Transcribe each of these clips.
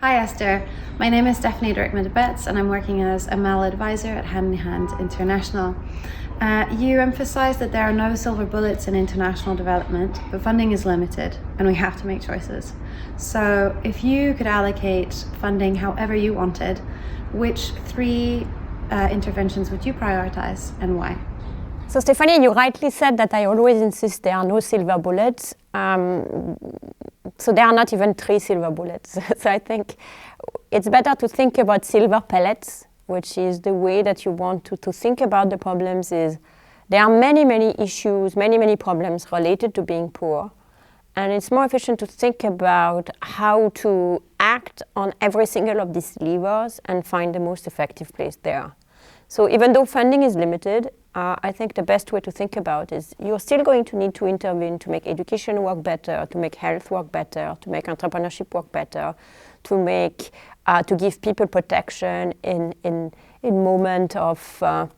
Hi Esther, my name is Stephanie Dirkman-de-Betz and I'm working as a MAL advisor at Hand in Hand International. You emphasise that there are no silver bullets in international development, but funding is limited and we have to make choices. So if you could allocate funding however you wanted, which three interventions would you prioritise and why? So Stephanie, you rightly said that I always insist there are no silver bullets. So there are not even three silver bullets. So I think it's better to think about silver pellets, which is the way that you want to think about the problems. Is there are many issues, many problems related to being poor. And it's more efficient to think about how to act on every single of these levers and find the most effective place there. So even though funding is limited, I think the best way to think about is you're still going to need to intervene to make education work better, to make health work better, to make entrepreneurship work better, to give people protection in moment of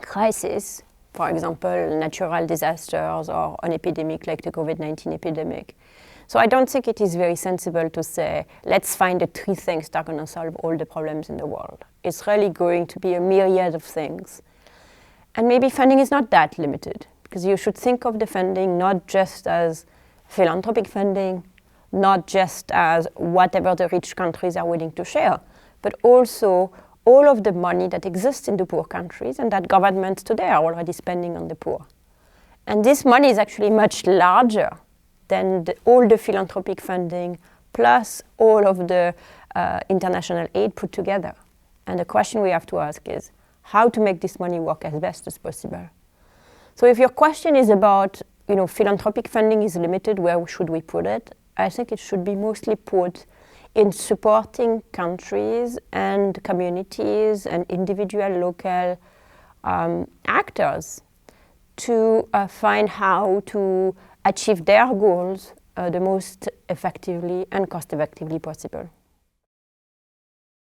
crisis, for example, natural disasters or an epidemic like the COVID-19 epidemic. So I don't think it is very sensible to say, let's find the three things that are going to solve all the problems in the world. It's really going to be a myriad of things. And maybe funding is not that limited, because you should think of the funding not just as philanthropic funding, not just as whatever the rich countries are willing to share, but also all of the money that exists in the poor countries and that governments today are already spending on the poor. And this money is actually much larger than all the philanthropic funding plus all of the international aid put together. And the question we have to ask is, how to make this money work as best as possible. So if your question is about, philanthropic funding is limited, where should we put it? I think it should be mostly put in supporting countries and communities and individual local actors to find how to achieve their goals the most effectively and cost-effectively possible.